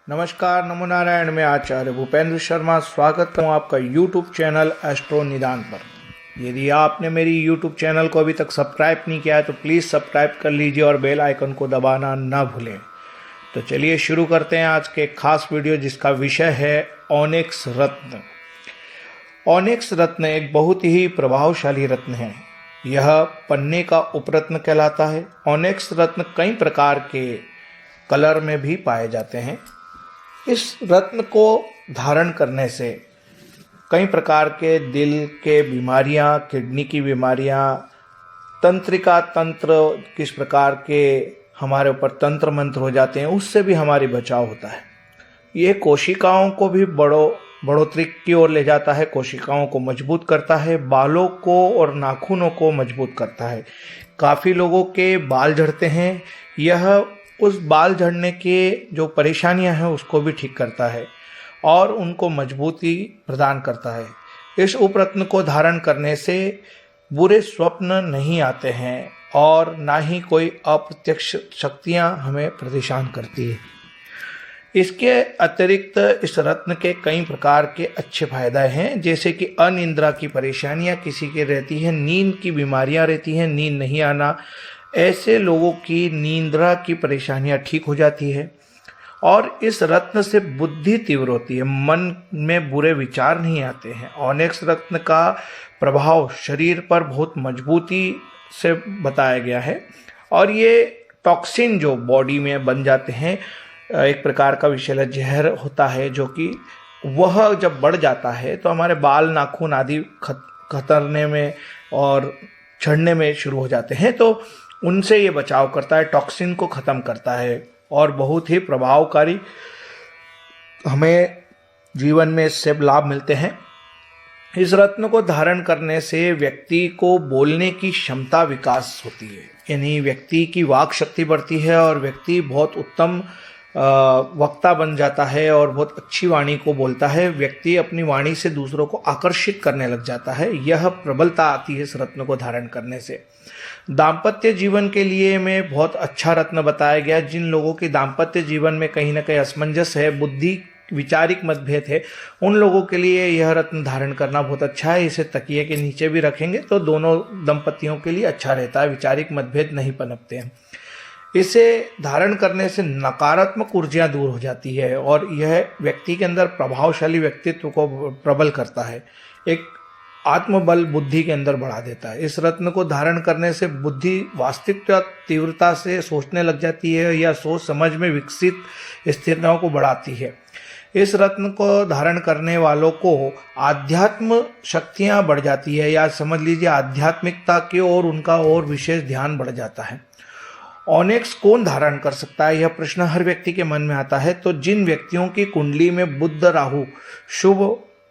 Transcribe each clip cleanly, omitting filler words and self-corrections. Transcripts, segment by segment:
नमस्कार, नमो नारायण। मैं आचार्य भूपेंद्र शर्मा स्वागत करता हूँ आपका YouTube चैनल एस्ट्रो निदान पर। यदि आपने मेरी YouTube चैनल को अभी तक सब्सक्राइब नहीं किया है तो प्लीज़ सब्सक्राइब कर लीजिए और बेल आइकन को दबाना ना भूलें। तो चलिए शुरू करते हैं आज के खास वीडियो, जिसका विषय है ओनिक्स रत्न। ओनिक्स रत्न एक बहुत ही प्रभावशाली रत्न है। यह पन्ने का उपरत्न कहलाता है। ओनिक्स रत्न कई प्रकार के कलर में भी पाए जाते हैं। इस रत्न को धारण करने से कई प्रकार के दिल के बीमारियां, किडनी की बीमारियां, तंत्रिका तंत्र, किस प्रकार के हमारे ऊपर तंत्र मंत्र हो जाते हैं, उससे भी हमारी बचाव होता है। ये कोशिकाओं को भी बढ़ोतरी की ओर ले जाता है, कोशिकाओं को मजबूत करता है, बालों को और नाखूनों को मजबूत करता है। काफ़ी लोगों के बाल झड़ते हैं, यह उस बाल झड़ने के जो परेशानियां हैं उसको भी ठीक करता है और उनको मजबूती प्रदान करता है। इस उपरत्न को धारण करने से बुरे स्वप्न नहीं आते हैं और ना ही कोई अप्रत्यक्ष शक्तियां हमें परेशान करती है। इसके अतिरिक्त इस रत्न के कई प्रकार के अच्छे फायदे हैं, जैसे कि अनिद्रा की परेशानियां किसी के रहती है, नींद की बीमारियां रहती हैं, नींद नहीं आना, ऐसे लोगों की नींद्रा की परेशानियां ठीक हो जाती है। और इस रत्न से बुद्धि तीव्र होती है, मन में बुरे विचार नहीं आते हैं। ओनिक्स रत्न का प्रभाव शरीर पर बहुत मजबूती से बताया गया है और ये टॉक्सिन जो बॉडी में बन जाते हैं, एक प्रकार का विषैला जहर होता है, जो कि वह जब बढ़ जाता है तो हमारे बाल, नाखून आदि कतरने में और झड़ने में शुरू हो जाते हैं। तो उनसे ये बचाव करता है, टॉक्सिन को ख़त्म करता है और बहुत ही प्रभावकारी हमें जीवन में इससे लाभ मिलते हैं। इस रत्न को धारण करने से व्यक्ति को बोलने की क्षमता विकास होती है, यानी व्यक्ति की वाक शक्ति बढ़ती है और व्यक्ति बहुत उत्तम वक्ता बन जाता है और बहुत अच्छी वाणी को बोलता है। व्यक्ति अपनी वाणी से दूसरों को आकर्षित करने लग जाता है। यह प्रबलता आती है इस रत्न को धारण करने से। दाम्पत्य जीवन के लिए में बहुत अच्छा रत्न बताया गया। जिन लोगों के दाम्पत्य जीवन में कहीं ना कहीं असमंजस है, बुद्धि विचारिक मतभेद है, उन लोगों के लिए यह रत्न धारण करना बहुत अच्छा है। इसे तकिए के नीचे भी रखेंगे तो दोनों दंपतियों के लिए अच्छा रहता है, विचारिक मतभेद नहीं पनपते हैं। इसे धारण करने से नकारात्मक ऊर्जाएं दूर हो जाती है और यह व्यक्ति के अंदर प्रभावशाली व्यक्तित्व को प्रबल करता है, एक आत्मबल बुद्धि के अंदर बढ़ा देता है। इस रत्न को धारण करने से बुद्धि वास्तविकता तीव्रता से सोचने लग जाती है या सोच समझ में विकसित स्थितियों को बढ़ाती है। इस रत्न को धारण करने वालों को आध्यात्म शक्तियां बढ़ जाती है, या समझ लीजिए आध्यात्मिकता की ओर उनका और विशेष ध्यान बढ़ जाता है। ओनिक्स कौन धारण कर सकता है, यह प्रश्न हर व्यक्ति के मन में आता है। तो जिन व्यक्तियों की कुंडली में बुध राहु शुभ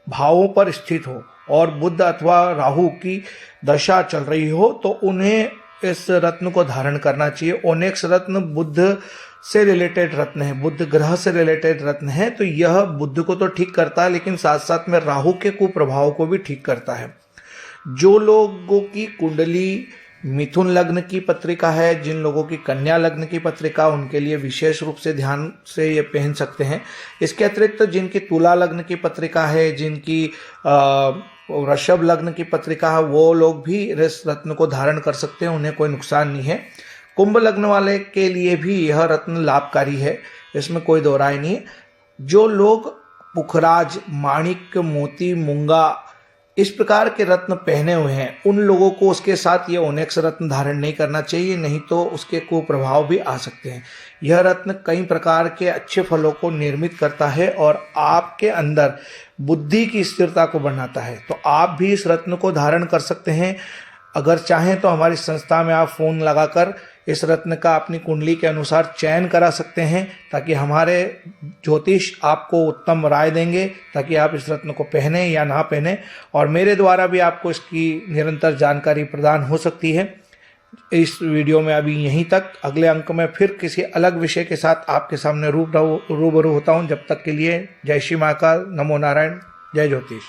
भावों पर स्थित हो और बुध अथवा राहु की दशा चल रही हो तो उन्हें इस रत्न को धारण करना चाहिए। ओनिक्स रत्न बुध से रिलेटेड रत्न है, बुध ग्रह से रिलेटेड रत्न है, तो यह बुध को तो ठीक करता है लेकिन साथ साथ में राहु के कुप्रभाव को भी ठीक करता है। जो लोगों की कुंडली मिथुन लग्न की पत्रिका है, जिन लोगों की कन्या लग्न की पत्रिका, उनके लिए विशेष रूप से ध्यान से ये पहन सकते हैं। इसके अतिरिक्त जिनकी तुला लग्न की पत्रिका है, जिनकी वृषभ लग्न की पत्रिका है, वो लोग भी इस रत्न को धारण कर सकते हैं, उन्हें कोई नुकसान नहीं है। कुंभ लग्न वाले के लिए भी यह रत्न लाभकारी है, इसमें कोई दो राय नहीं। जो लोग पुखराज, माणिक, मोती, मूंगा इस प्रकार के रत्न पहने हुए हैं, उन लोगों को उसके साथ ये ओनिक्स रत्न धारण नहीं करना चाहिए, नहीं तो उसके कुप्रभाव भी आ सकते हैं। यह रत्न कई प्रकार के अच्छे फलों को निर्मित करता है और आपके अंदर बुद्धि की स्थिरता को बनाता है। तो आप भी इस रत्न को धारण कर सकते हैं। अगर चाहें तो हमारी संस्था में आप फ़ोन लगाकर इस रत्न का अपनी कुंडली के अनुसार चयन करा सकते हैं, ताकि हमारे ज्योतिष आपको उत्तम राय देंगे ताकि आप इस रत्न को पहने या ना पहने, और मेरे द्वारा भी आपको इसकी निरंतर जानकारी प्रदान हो सकती है। इस वीडियो में अभी यहीं तक। अगले अंक में फिर किसी अलग विषय के साथ आपके सामने रूबरू होता हूँ। जब तक के लिए जय श्री महाकाल, नमो नारायण, जय ज्योतिष।